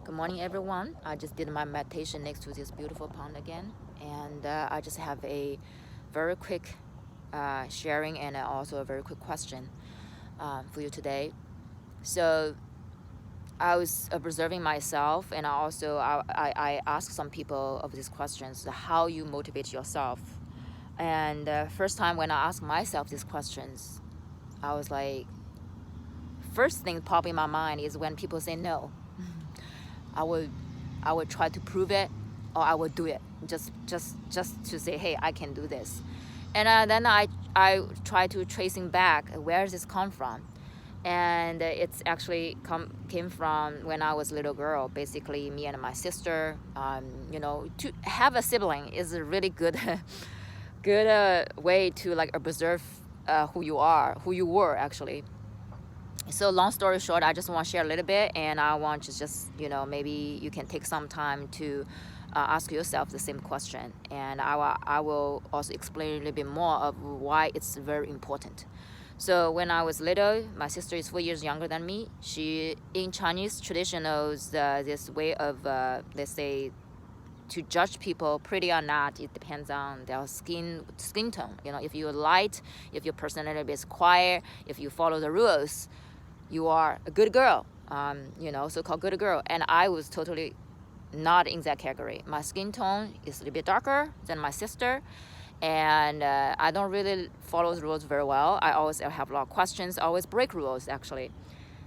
Good morning, everyone. I just did my meditation next to this beautiful pond again, and I just have a very quick sharing and also a very quick question for you today. So I was observing myself, and I asked some people of these questions: how you motivate yourself. And first time when I asked myself these questions, I was like, first thing pop in my mind is when people say no. I would try to prove it, or I would do it just to say, hey, I can do this. And then I try to tracing back where does this come from, and it's actually came from when I was a little girl. Basically, me and my sister, to have a sibling is a really good good way to like observe who you were actually. So long story short, I just want to share a little bit, and I want to just, maybe you can take some time to ask yourself the same question, and I will also explain a little bit more of why it's very important. So when I was little, my sister is 4 years younger than me. She, in Chinese traditionals, this way of, let's say, to judge people pretty or not, it depends on their skin tone. If you're light, if your personality is quiet, if you follow the rules, you are a good girl, so-called good girl. And I was totally not in that category. My skin tone is a little bit darker than my sister, and I don't really follow the rules very well. I always have a lot of questions, always break rules actually.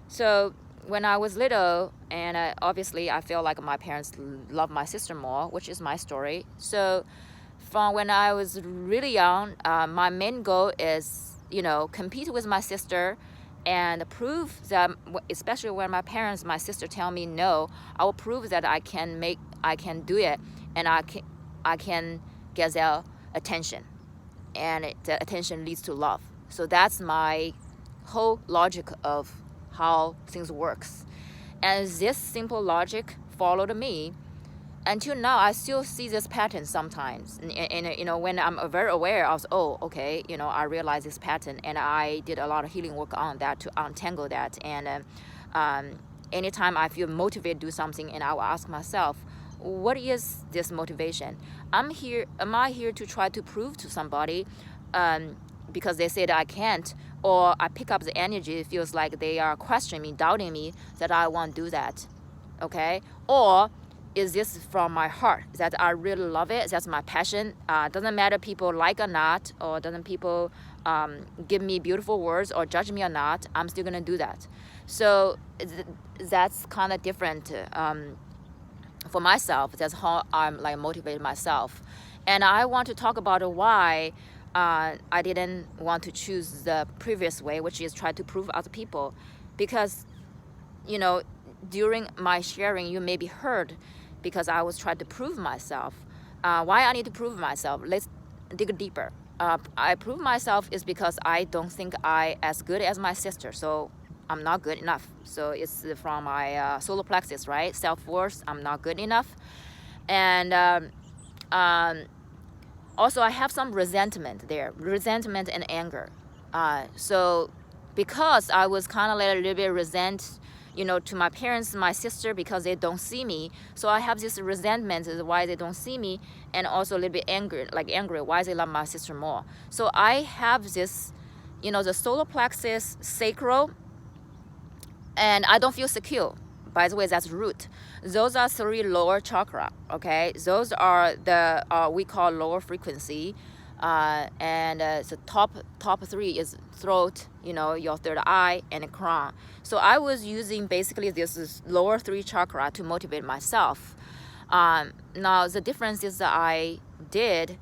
So when I was little, and obviously I feel like my parents love my sister more, which is my story. So from when I was really young, my main goal is, compete with my sister and prove that, especially when my sister tell me no, I will prove that I can do it, and I can get their attention, and the attention leads to love. So that's my whole logic of how things works, and this simple logic followed me until now. I still see this pattern sometimes, and when I'm very aware of, okay, I realize this pattern, and I did a lot of healing work on that to untangle that. And anytime I feel motivated to do something, and I will ask myself, what is this motivation? Am I here to try to prove to somebody because they say that I can't, or I pick up the energy, it feels like they are questioning me, doubting me, that I won't do that, okay? Or is this from my heart, that I really love it, that's my passion? Doesn't matter people like or not, or doesn't people give me beautiful words or judge me or not, I'm still gonna do that. So that's kind of different for myself. That's how I'm like motivated myself. And I want to talk about why I didn't want to choose the previous way, which is try to prove other people. Because during my sharing, you may be heard, because I was trying to prove myself. Why I need to prove myself? Let's dig deeper. I prove myself is because I don't think I as good as my sister, so I'm not good enough. So it's from my solar plexus, right? Self-worth, I'm not good enough. And also I have some resentment there, resentment and anger. So because I was kind of like a little bit resent, to my parents, my sister, because they don't see me. So I have this resentment is why they don't see me, and also a little bit angry why they love my sister more. So I have this, the solar plexus, sacral, and I don't feel secure. By the way, that's root. Those are 3 lower chakra, okay? Those are the, we call lower frequency. And the top 3 is throat, your third eye, and crown. So I was using basically this lower 3 chakra to motivate myself. Now the difference is that I did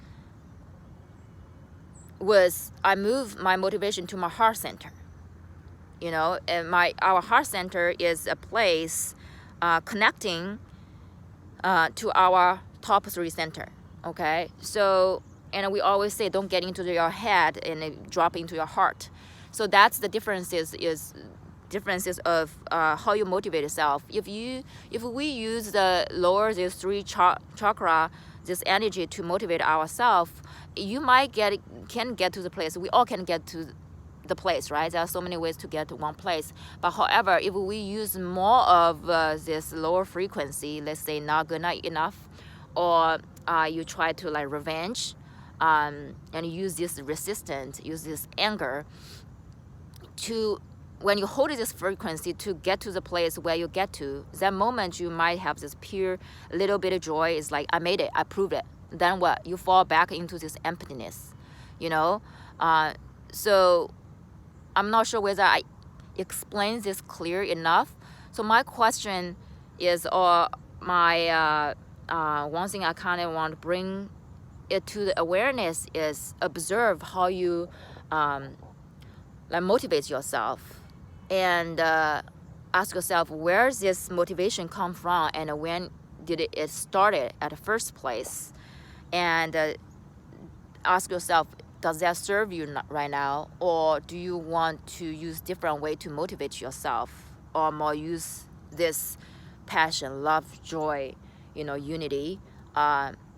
was I moved my motivation to my heart center. And our heart center is a place connecting to our top 3 center. Okay, so. And we always say, don't get into your head and drop into your heart. So that's the differences of how you motivate yourself. If we use the lower these 3 chakra, this energy to motivate ourselves, you might can get to the place. We all can get to the place, right? There are so many ways to get to one place. But however, if we use more of this lower frequency, let's say not good, not enough, or you try to like revenge, and use this resistance, use this anger to, when you hold this frequency to get to the place where you get to, that moment you might have this pure little bit of joy. It's like, I made it, I proved it. Then what? You fall back into this emptiness, you know? So I'm not sure whether I explain this clear enough. So my question is, or my one thing I kind of want to bring it to the awareness is observe how you like motivate yourself, and ask yourself, where's this motivation come from, and when did it started at the first place, and ask yourself, does that serve you right now, or do you want to use different way to motivate yourself, or more use this passion, love, joy, you know, unity,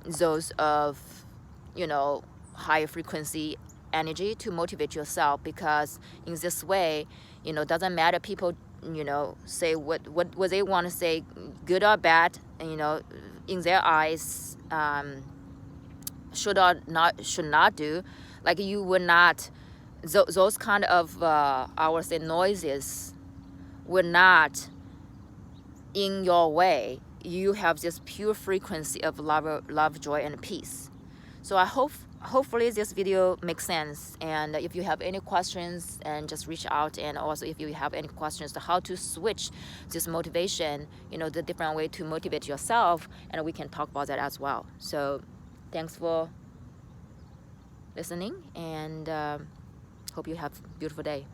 those of, you know, higher frequency energy to motivate yourself. Because in this way, you know, doesn't matter people, you know, say what they want to say, good or bad, and, you know, in their eyes, should not do, like you would not, those kind of I would say noises would not in your way. You have this pure frequency of love, joy, and peace. So I hopefully this video makes sense. And if you have any questions, and just reach out. And also if you have any questions to how to switch this motivation, you know, the different way to motivate yourself, and we can talk about that as well. So thanks for listening, and hope you have a beautiful day.